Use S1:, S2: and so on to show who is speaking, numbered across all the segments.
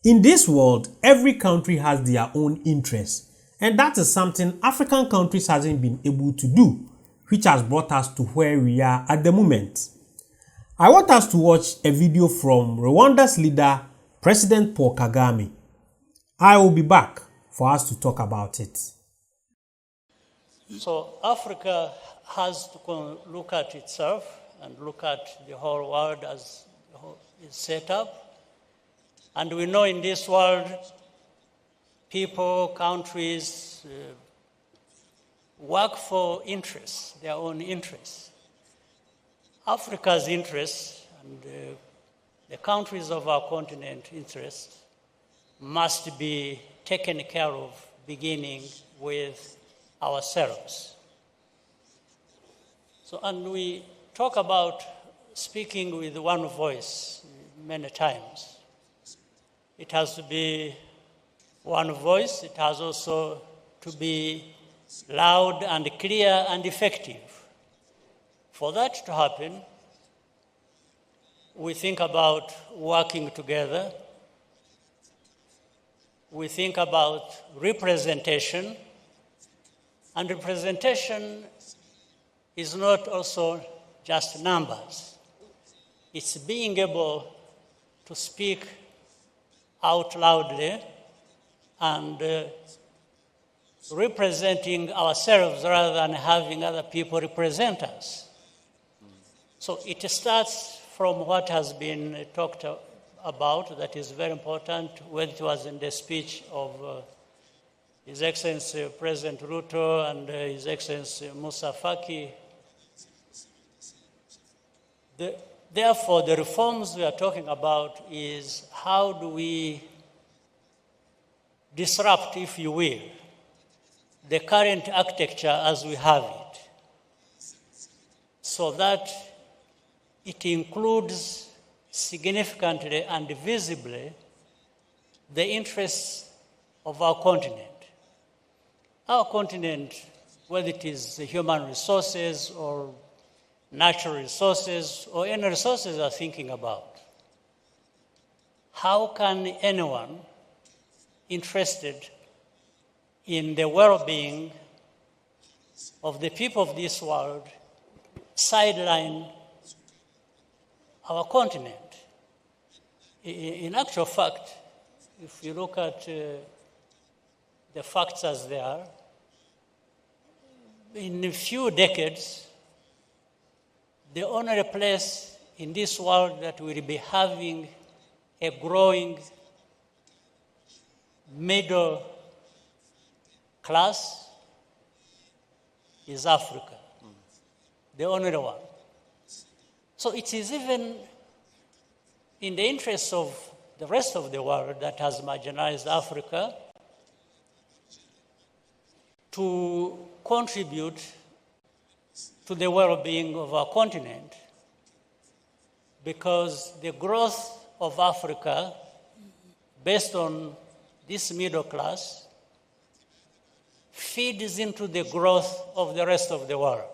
S1: In this world, every country has their own interests, and that is something African countries hasn't been able to do, which has brought us to where we are at the moment. I want us to watch a video from Rwanda's leader, President Paul Kagame. I will be back for us to talk about it.
S2: So Africa has to look at itself and look at the whole world as it's set up. And we know in this world, people, countries work for interests, their own interests. Africa's interests and the countries of our continent interests must be taken care of, beginning with ourselves. So, and we talk about speaking with one voice many times. It has to be one voice. It has also to be loud and clear and effective. For that to happen, we think about working together. We think about representation. And representation is not also just numbers. It's being able to speak out loudly and representing ourselves rather than having other people represent us. So it starts from what has been talked about, that is very important, whether it was in the speech of His Excellency President Ruto and His Excellency Musa Faki. Therefore, the reforms we are talking about is how do we disrupt, if you will, the current architecture as we have it, so that it includes significantly and visibly the interests of our continent. Our continent, whether it is human resources or natural resources or any resources we are thinking about, how can anyone interested in the well-being of the people of this world sideline our continent? In actual fact, if you look at the facts as they are, in a few decades, the only place in this world that will be having a growing middle class is Africa, the only one. So it is even in the interest of the rest of the world that has marginalized Africa to contribute to the well-being of our continent, because the growth of Africa, based on this middle class, feeds into the growth of the rest of the world.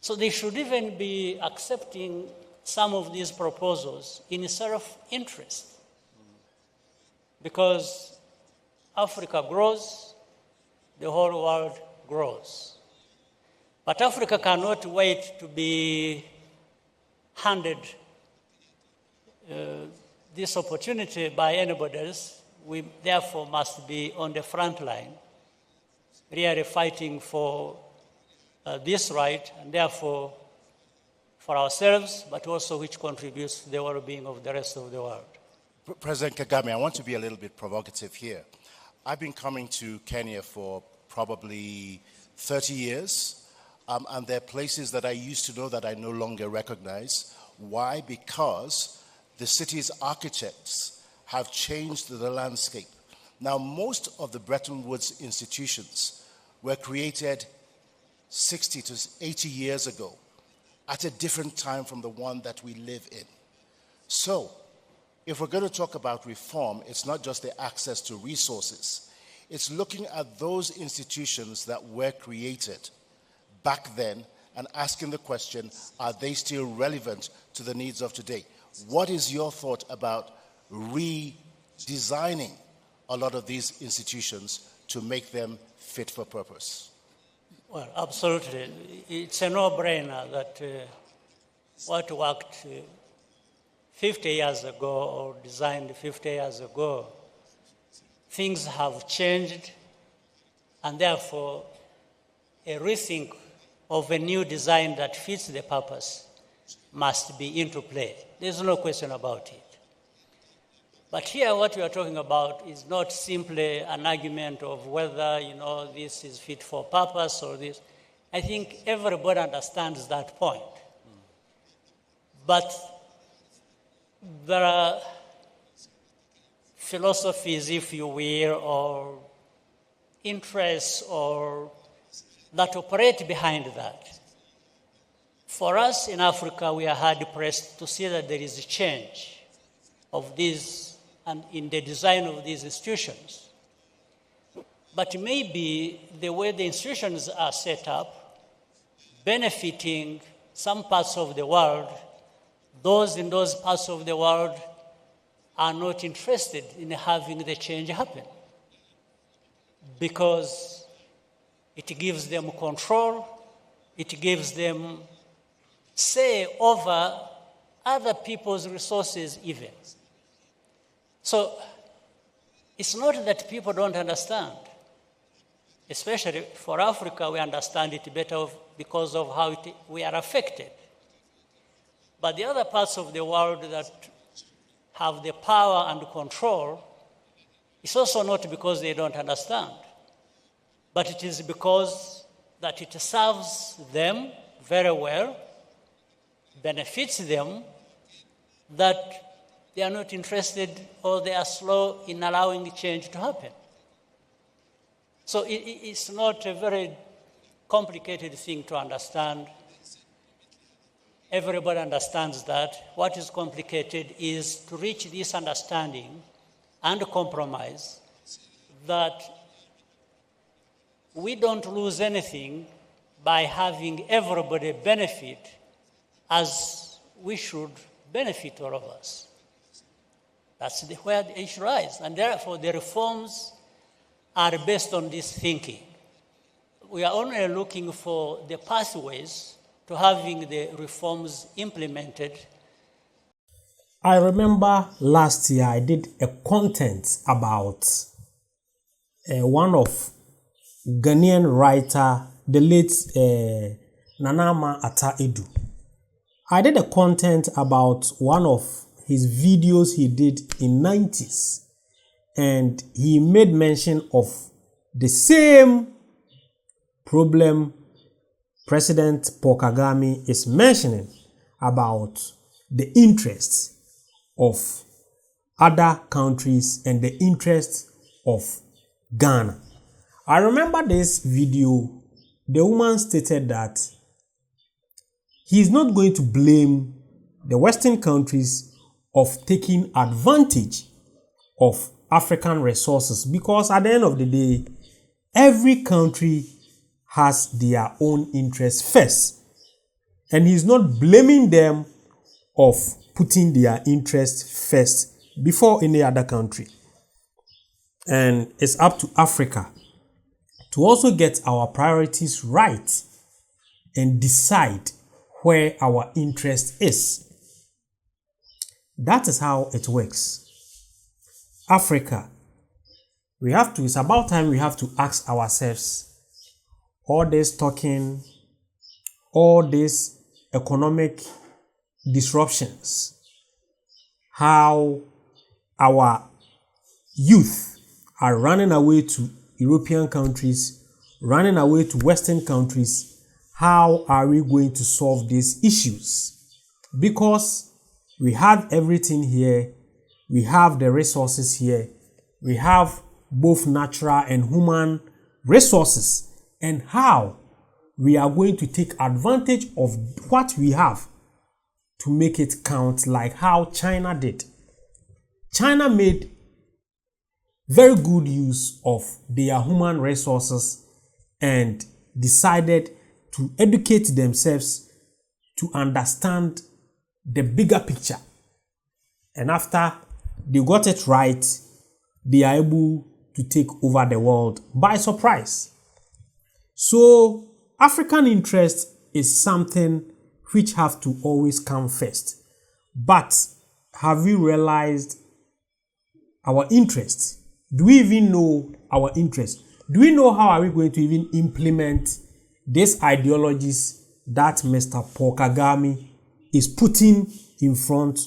S2: So they should even be accepting some of these proposals in self-interest, because Africa grows, the whole world grows. But Africa cannot wait to be handed this opportunity by anybody else. We therefore must be on the front line, really fighting for this right, and therefore for ourselves, but also which contributes to the well-being of the rest of the world.
S3: President Kagame, I want to be a little bit provocative here. I've been coming to Kenya for probably 30 years. And there are places that I used to know that I no longer recognize. Why? Because the city's architects have changed the landscape. Now, most of the Bretton Woods institutions were created 60 to 80 years ago at a different time from the one that we live in. So, if we're going to talk about reform, it's not just the access to resources. It's looking at those institutions that were created back then and asking the question, are they still relevant to the needs of today? What is your thought about redesigning a lot of these institutions to make them fit for purpose?
S2: Well, absolutely. It's a no-brainer that what worked 50 years ago or designed 50 years ago, things have changed, and therefore a rethink of a new design that fits the purpose must be into play. There's no question about it. But here what we are talking about is not simply an argument of whether, this is fit for purpose or this. I think everybody understands that point. But there are philosophies, if you will, or interests or that operate behind that. For us in Africa, we are hard-pressed to see that there is a change of these and in the design of these institutions. But maybe the way the institutions are set up, benefiting some parts of the world, those in those parts of the world are not interested in having the change happen because it gives them control, it gives them say over other people's resources even. So it's not that people don't understand. Especially for Africa, we understand it better because of how we are affected. But the other parts of the world that have the power and control, it's also not because they don't understand, but it is because that it serves them very well, benefits them, that they are not interested or they are slow in allowing change to happen. So it's not a very complicated thing to understand. Everybody understands that. What is complicated is to reach this understanding and compromise that we don't lose anything by having everybody benefit as we should benefit, all of us. That's where the issue lies. And therefore, the reforms are based on this thinking. We are only looking for the pathways to having the reforms implemented.
S1: I remember last year I did a content about one of Ghanaian writer, the late Nanama Ata Edu. I did a content about one of his videos he did in 90s, and he made mention of the same problem President Paul Kagame is mentioning about the interests of other countries and the interests of Ghana. I remember this video. The woman stated that he is not going to blame the Western countries of taking advantage of African resources because at the end of the day, every country has their own interests first. And he's not blaming them of putting their interests first before any other country. And it's up to Africa to also get our priorities right and decide where our interest is. That is how it works. Africa, it's about time we have to ask ourselves, all this talking, all these economic disruptions, how our youth are running away to European countries, running away to Western countries, how are we going to solve these issues? Because we have everything here, we have the resources here, we have both natural and human resources, and how we are going to take advantage of what we have to make it count, like how China did. China made very good use of their human resources and decided to educate themselves to understand the bigger picture. And after they got it right, they are able to take over the world by surprise. So African interest is something which have to always come first. But have we realized our interest? Do we even know our interest? Do we know how are we going to even implement these ideologies that Mr. Paul Kagame is putting in front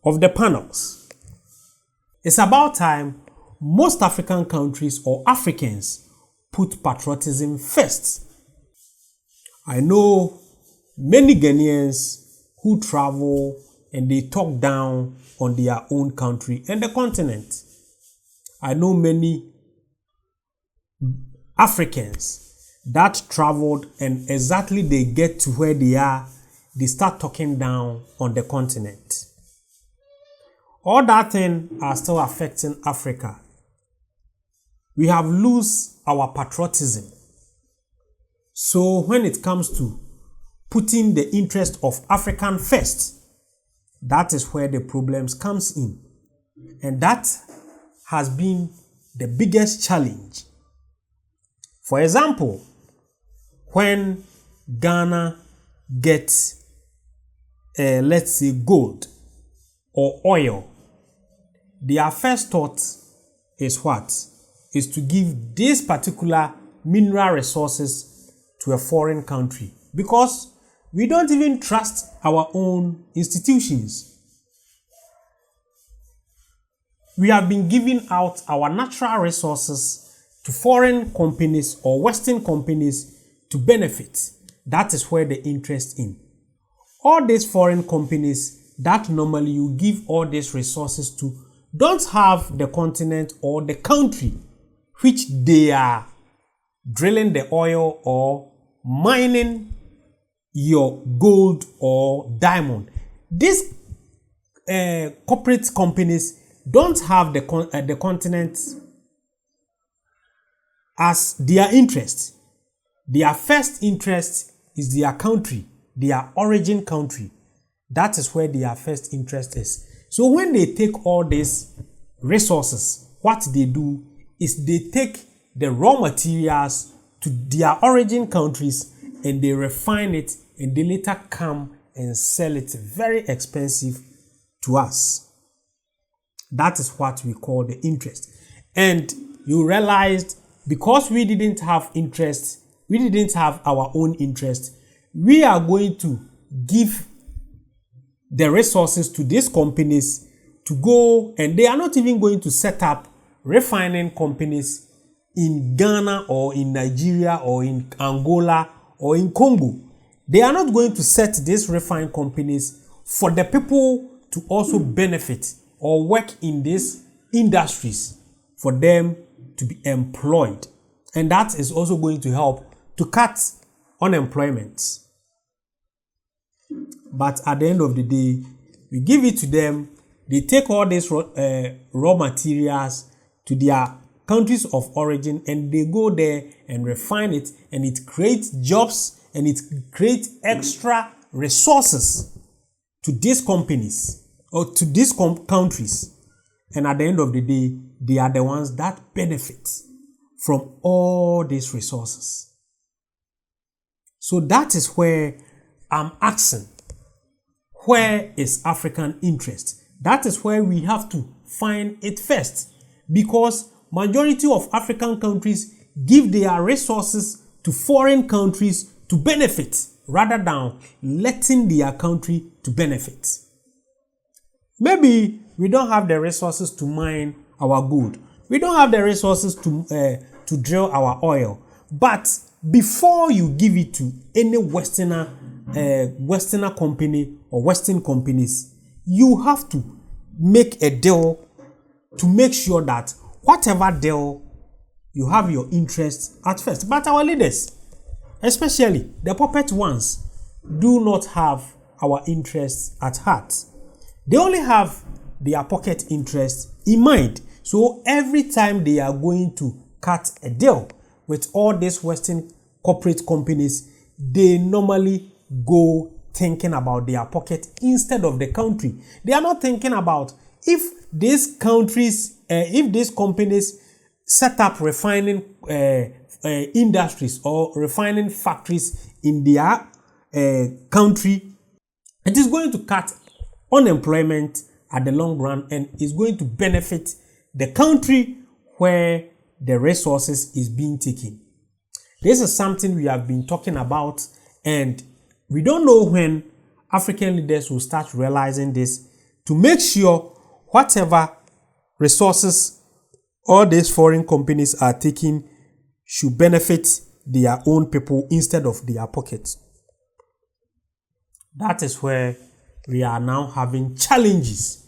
S1: of the panels? It's about time most African countries or Africans put patriotism first. I know many Ghanaians who travel and they talk down on their own country and the continent. I know many Africans that traveled and exactly they get to where they are, they start talking down on the continent. All that thing are still affecting Africa. We have lost our patriotism. So when it comes to putting the interest of African first, that is where the problems comes in. And that has been the biggest challenge. For example, when Ghana gets, let's say, gold or oil, their first thought is what? Is to give these particular mineral resources to a foreign country, because we don't even trust our own institutions. We have been giving out our natural resources to foreign companies or Western companies to benefit. That is where the interest in. All these foreign companies that normally you give all these resources to don't have the continent or the country which they are drilling the oil or mining your gold or diamond. These corporate companies don't have the continent as their interest. Their first interest is their country, their origin country. That is where their first interest is. So when they take all these resources, what they do is they take the raw materials to their origin countries and they refine it and they later come and sell it very expensive to us. That is what we call the interest. And you realized because we didn't have interest, we didn't have our own interest, we are going to give the resources to these companies to go, and they are not even going to set up refining companies in Ghana or in Nigeria or in Angola or in Congo. They are not going to set these refined companies for the people to also benefit or work in these industries for them to be employed. And that is also going to help to cut unemployment. But at the end of the day, we give it to them. They take all these raw materials to their countries of origin and they go there and refine it, and it creates jobs and it creates extra resources to these companies or to these countries. And at the end of the day, they are the ones that benefit from all these resources. So that is where I'm asking, where is African interest? That is where we have to find it first, because majority of African countries give their resources to foreign countries to benefit rather than letting their country to benefit. Maybe we don't have the resources to mine our gold. We don't have the resources to drill our oil. But before you give it to any Westerner company or Western companies, you have to make a deal to make sure that whatever deal, you have your interests at first. But our leaders, especially the puppet ones, do not have our interests at heart. They only have their pocket interest in mind. So every time they are going to cut a deal with all these Western corporate companies, they normally go thinking about their pocket instead of the country. They are not thinking about if these countries, if these companies set up refining industries or refining factories in their country, it is going to cut unemployment at the long run and is going to benefit the country where the resources is being taken. This is something we have been talking about, and we don't know when African leaders will start realizing this to make sure whatever resources all these foreign companies are taking should benefit their own people instead of their pockets. That is where we are now having challenges.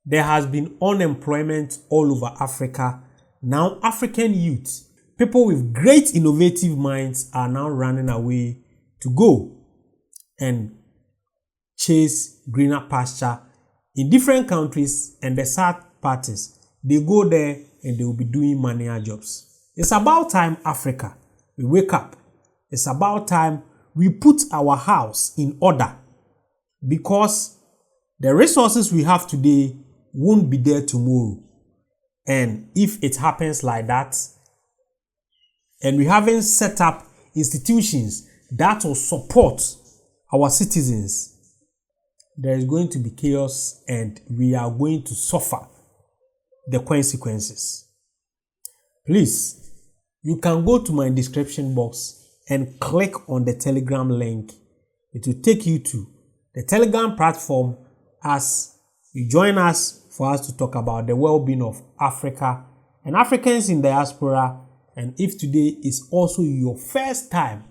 S1: There has been unemployment all over Africa. Now African youth, people with great innovative minds, are now running away to go and chase greener pasture in different countries, and the sad part is they go there and they will be doing manual jobs. It's about time, Africa, we wake up. It's about time we put our house in order, because the resources we have today won't be there tomorrow. And if it happens like that, and we haven't set up institutions that will support our citizens, there is going to be chaos and we are going to suffer the consequences. Please, you can go to my description box and click on the Telegram link. It will take you to the Telegram platform as you join us for us to talk about the well-being of Africa and Africans in diaspora. And if today is also your first time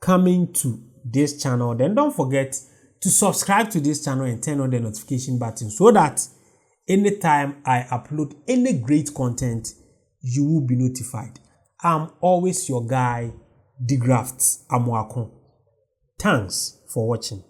S1: coming to this channel, then don't forget to subscribe to this channel and turn on the notification button so that anytime I upload any great content, you will be notified. I'm always your guy, De-Graft Amoako. Thanks for watching.